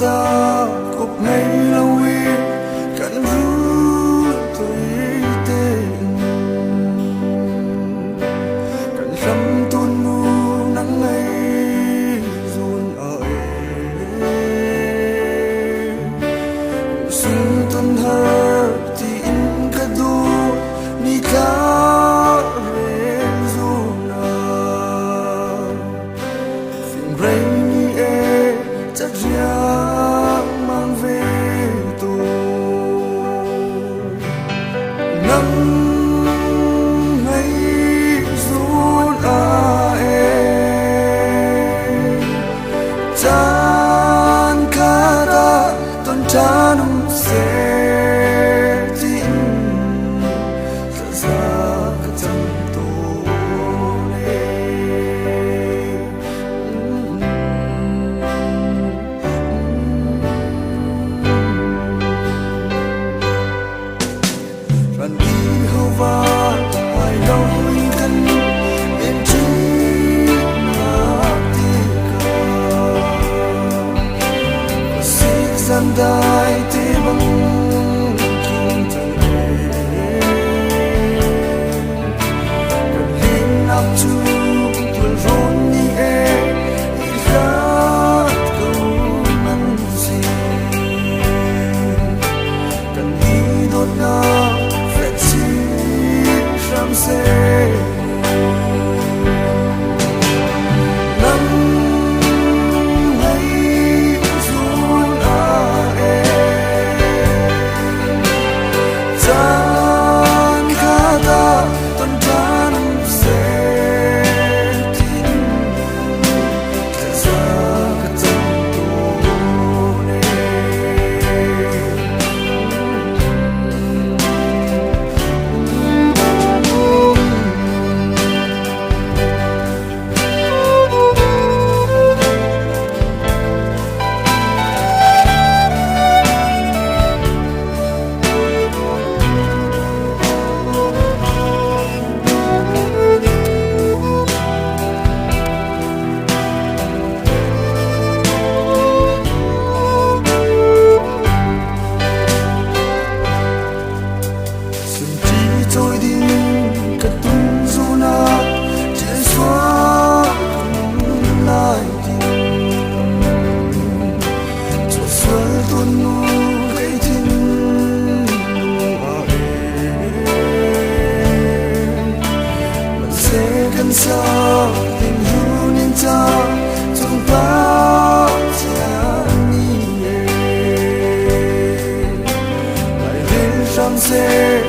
ta cục ngay lâu y cần rút tôi tên cần rắm tuôn mu nắng ngay run ở xuân tuần hơ thì in cả du ni cá rê runa phiền rain ni e chắc riang mang về tôi nắng ngày run chan kara ton chanum se tin za ka cham to ne ran đi hova ai đâu kan bên chi na ti ka sik san dai te bang kin tan kan hin up to tul ron ni e i rat ko man si kan hi dot na fet si ram se tôi đi cả tung du na trên xóa lại tình cho xóa tuôn nu gây tin mình sẽ gần xa tình yêu nên ta trong ta lại lên răng xe